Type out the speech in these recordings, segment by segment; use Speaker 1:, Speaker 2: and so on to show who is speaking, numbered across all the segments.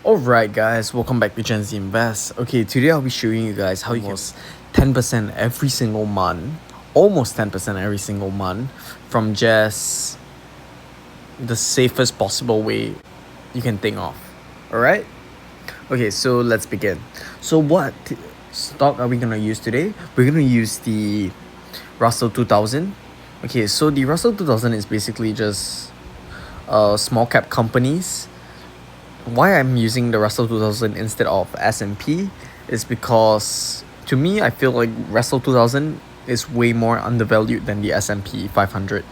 Speaker 1: Alright guys, welcome back to Gen Z Invest. Okay, today I'll be showing you guys how you can 10% every single month, almost 10% every single month from just the safest possible way you can think of. Alright? Okay, so let's begin. So what stock are we gonna use today? We're gonna use the Russell 2000. Okay, so the Russell 2000 is basically just small cap companies. Why I'm using the Russell 2000 instead of S&P is because to me I feel like Russell 2000 is way more undervalued than the S&P 500.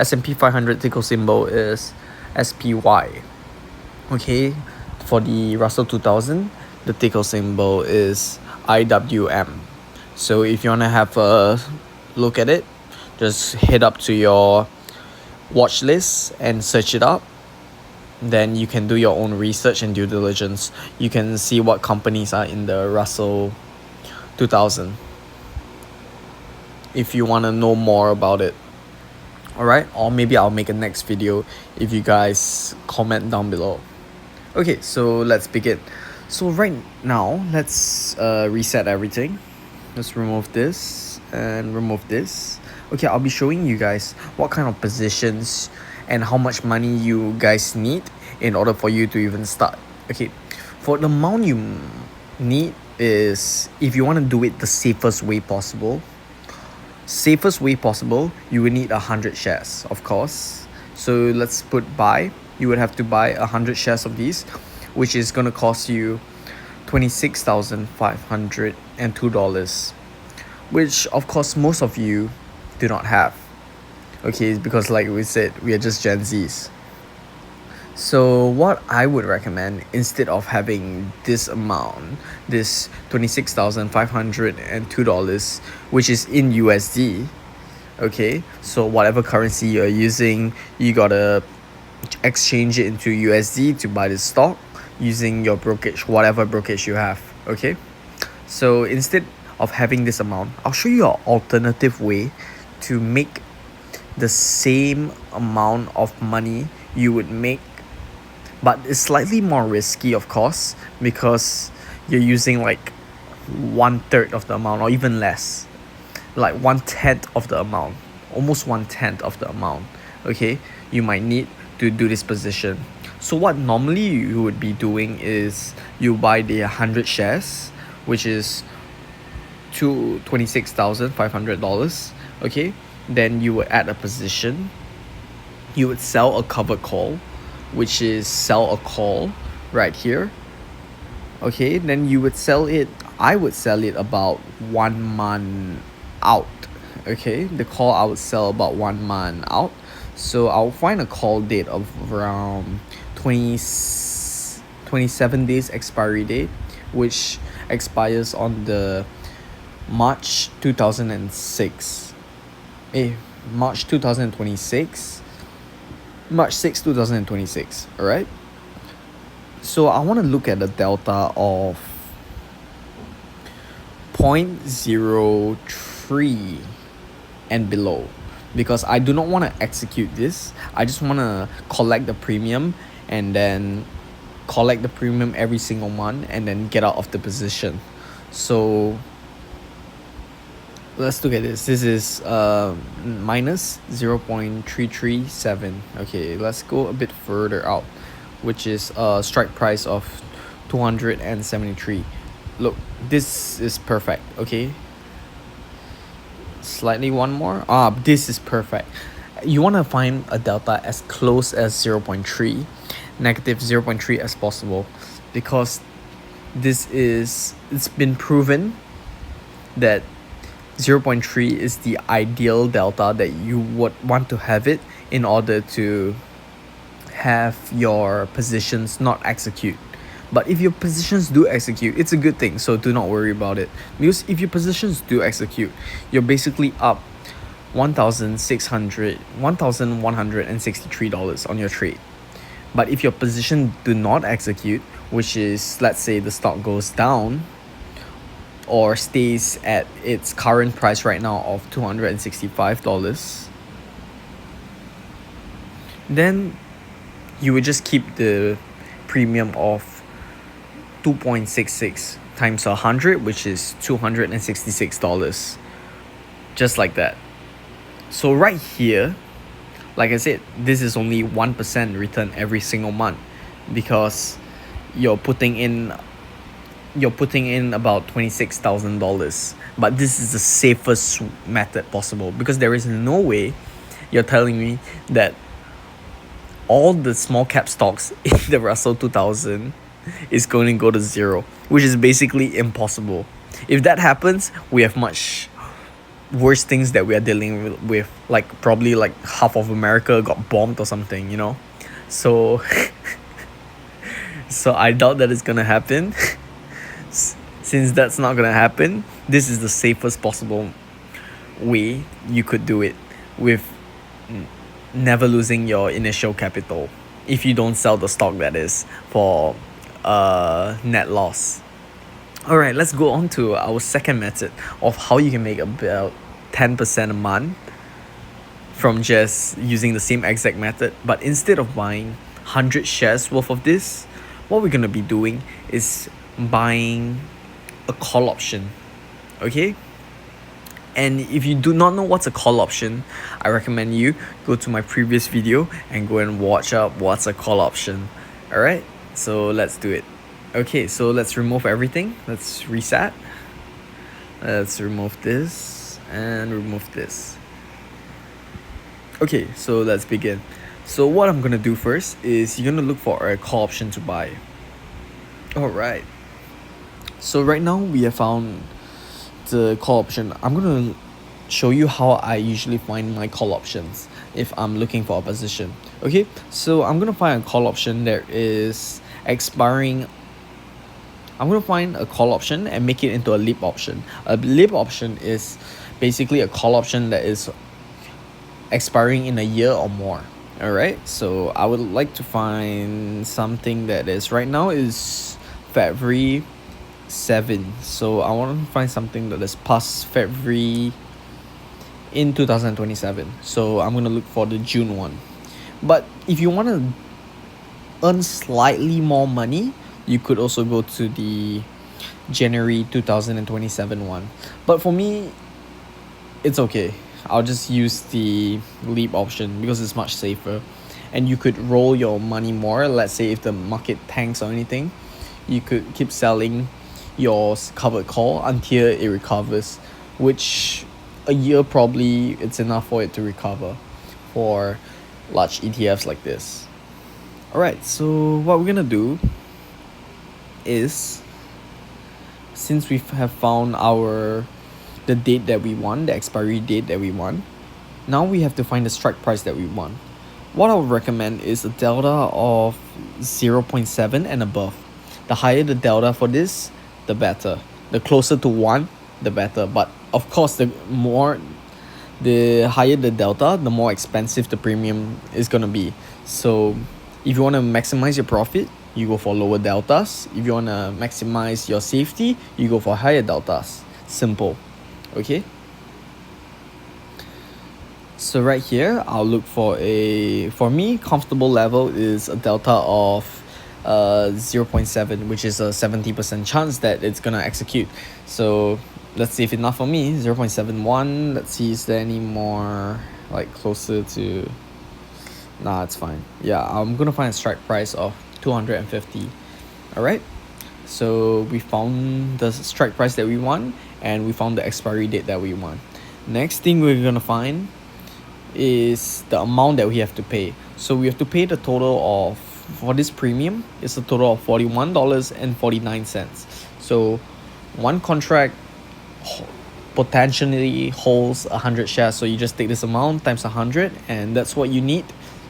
Speaker 1: S&P 500 ticker symbol is SPY. Okay, for the Russell 2000 the ticker symbol is IWM. So if you want to have a look at it, just head up to your watch list and search it up. Then you can do your own research and due diligence. You can see what companies are in the Russell 2000 if you want to know more about it. Alright, or maybe I'll make a next video if you guys comment down below. Okay, so let's begin. So right now, let's reset everything. Let's remove this and remove this. Okay, I'll be showing you guys what kind of positions and how much money you guys need in order for you to even start. Okay, for the amount you need is, if you want to do it the safest way possible, you will need 100 shares, of course. So let's put buy. You would have to buy 100 shares of these, which is going to cost you $26,502, which of course most of you do not have. Okay, because like we said, we are just Gen Zs. So what I would recommend, instead of having this amount, this $26,502, which is in USD, okay, so whatever currency you're using, you gotta exchange it into USD to buy the stock using your brokerage, whatever brokerage you have. Okay, so instead of having this amount, I'll show you an alternative way to make the same amount of money you would make, but it's slightly more risky, of course, because you're using like 1/3 of the amount or even less, like 1/10 of the amount, almost 1/10 of the amount. Okay, you might need to do this position. So what normally you would be doing is you buy the 100 shares, which is to $26,500. Okay, then you would add a position. You would sell a covered call, which is sell a call right here. Okay, then you would sell it. I would sell it about 1 month out. Okay, the call I would sell about 1 month out. So I'll find a call date of around 27 days expiry date, which expires on the March 2006. March 2026. March 6, 2026. Alright. So I want to look at the delta of 0.03 and below, because I do not want to execute this. I just want to collect the premium and then collect the premium every single month and then get out of the position. So let's look at this. This is minus 0.337. Okay, let's go a bit further out, which is a strike price of 273. Look, this is perfect. Okay, slightly one more. This is perfect. You want to find a delta as close as 0.3, negative 0.3 as possible, because it's been proven that 0.3 is the ideal delta that you would want to have it in order to have your positions not execute. But if your positions do execute, it's a good thing, so do not worry about it, because if your positions do execute, you're basically up $1,163 on your trade. But if your position do not execute, which is, let's say the stock goes down or stays at its current price right now of $265, then you would just keep the premium of 2.66 times 100, which is $266. Just like that. So right here, like I said, this is only 1% return every single month, because you're putting in about $26,000. But this is the safest method possible, because there is no way you're telling me that all the small cap stocks in the Russell 2000 is going to go to zero, which is basically impossible. If that happens, we have much worse things that we are dealing with, like probably like half of America got bombed or something, you know. So so I doubt that it's gonna happen. Since that's not gonna happen, this is the safest possible way you could do it, with never losing your initial capital, if you don't sell the stock, that is, for net loss. Alright, let's go on to our second method of how you can make about 10% a month from just using the same exact method. But instead of buying 100 shares worth of this, what we're gonna be doing is buying a call option. Okay? And if you do not know what's a call option, I recommend you go to my previous video and go and watch up what's a call option. Alright, so let's do it. Okay, so let's remove everything. Let's reset. Let's remove this and remove this. Okay, so let's begin. So what I'm gonna do first is you're gonna look for a call option to buy. Alright. So right now we have found the call option. I'm gonna show you how I usually find my call options if I'm looking for a position. Okay, so I'm gonna find a call option that is expiring. I'm gonna find a call option and make it into a leap option. A leap option is basically a call option that is expiring in a year or more. Alright, so I would like to find something that is right now is February 7. So I want to find something that is past February in 2027. So I'm gonna look for the June one. But if you want to earn slightly more money, you could also go to the January 2027 one. But for me, it's okay. I'll just use the leap option because it's much safer, and you could roll your money more. Let's say if the market tanks or anything, you could keep selling your covered call until it recovers, which a year probably it's enough for it to recover for large ETFs like this. Alright, so what we're gonna do is, since we have found the date that we want, the expiry date that we want, now we have to find the strike price that we want. What I would recommend is a delta of 0.7 and above. The higher the delta for this, the better. The closer to 1, the better. But of course, the higher the delta, the more expensive the premium is gonna be. So if you want to maximize your profit, you go for lower deltas. If you want to maximize your safety, you go for higher deltas. Simple. Okay, so right here I'll look for for me, comfortable level is a delta of 0.7, which is a 70% chance that it's gonna execute. So let's see if enough for me. 0.71. Let's see, is there any more like closer to? Nah, it's fine. Yeah, I'm gonna find a strike price of 250. Alright, so we found the strike price that we want, and we found the expiry date that we want. Next thing we're gonna find is the amount that we have to pay. So we have to pay the total of, for this premium, it's a total of $41.49. So one contract potentially holds 100 shares. So you just take this amount times 100, and that's what you need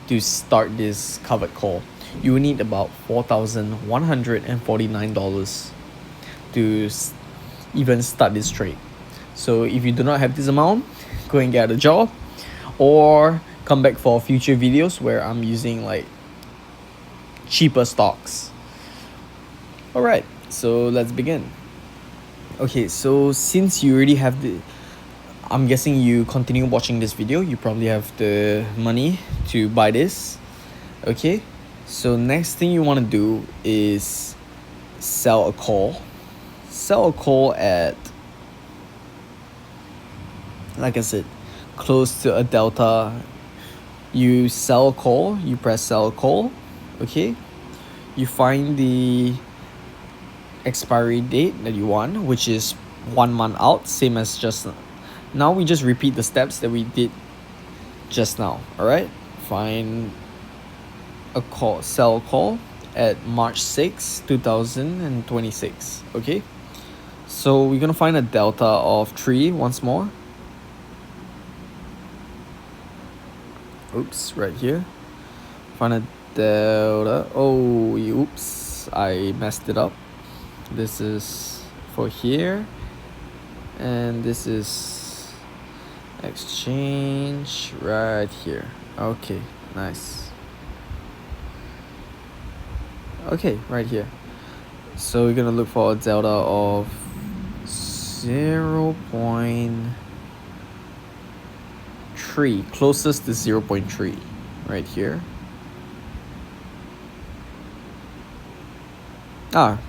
Speaker 1: to start this covered call. You will need about $4,149 to even start this trade. So if you do not have this amount, go and get a job, or come back for future videos where I'm using like cheaper stocks. Alright, so let's begin. Okay, so since you already have I'm guessing you continue watching this video, you probably have the money to buy this. Okay, so next thing you want to do is sell a call. Sell a call at, like I said, close to a delta. You sell a call, you press sell a call, okay? You find the expiry date that you want, which is 1 month out, same as just now. We just repeat the steps that we did just now. All right, find a call, sell a call at March 6, 2026. Okay, so we're gonna find a delta of 3 once more. Oops, right here. Find a delta. Oh, oops, I messed it up. This is for here, and this is exchange right here. Okay, nice. Okay, right here. So we're gonna look for a delta of 0.3, closest to 0.3 right here.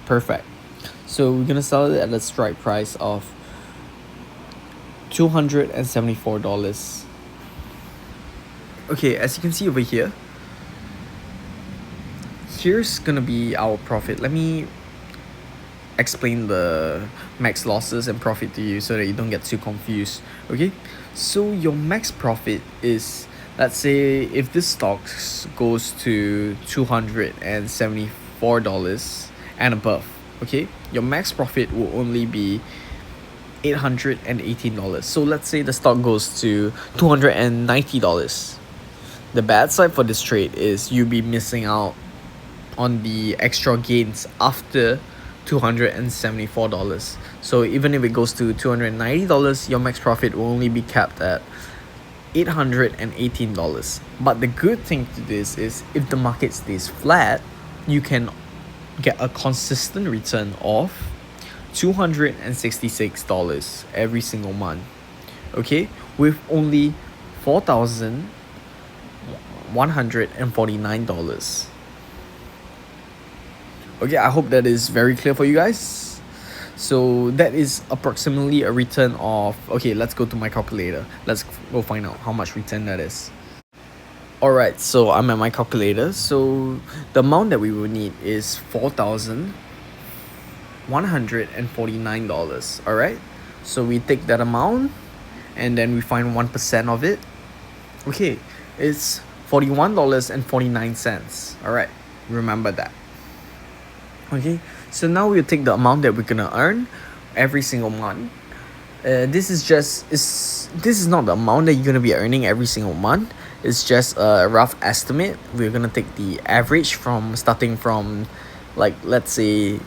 Speaker 1: Perfect. So we're gonna sell it at a strike price of $274. Okay, as you can see over here, here's gonna be our profit. Let me explain the max losses and profit to you so that you don't get too confused. Okay, so your max profit is, let's say if this stock goes to $274 and above, okay, your max profit will only be $818. So let's say the stock goes to $290. The bad side for this trade is you'll be missing out on the extra gains after $274. So even if it goes to $290, your max profit will only be capped at $818. But the good thing to this is if the market stays flat, you can get a consistent return of $266 every single month, okay, with only $4,149. Okay, I hope that is very clear for you guys. So that is approximately a return of, okay, let's go to my calculator. Let's go find out how much return that is. Alright, so I'm at my calculator. So the amount that we will need is $4,149. Alright, so we take that amount and then we find 1% of it. Okay, it's $41.49. Alright, remember that. Okay, so now we'll take the amount that we're gonna earn every single month. This is not the amount that you're gonna be earning every single month. It's just a rough estimate. We're gonna take the average from starting from, like, let's say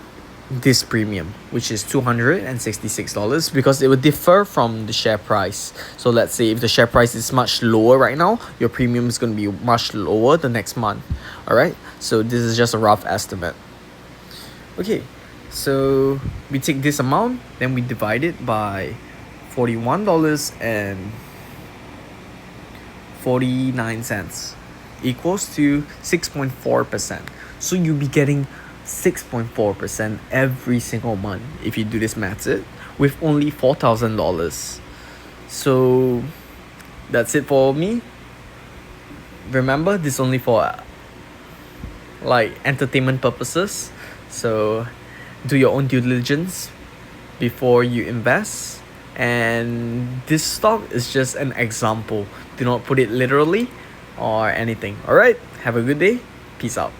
Speaker 1: this premium, which is $266, because it will differ from the share price. So let's say if the share price is much lower right now, your premium is going to be much lower the next month. All right, so this is just a rough estimate. Okay, so we take this amount, then we divide it by $41.49 equals to 6.4%. So you'll be getting 6.4% every single month if you do this method with only $4,000. So that's it for me. Remember, this is only for like entertainment purposes. So do your own due diligence before you invest. And this stock is just an example. Do not put it literally or anything. Alright, have a good day. Peace out.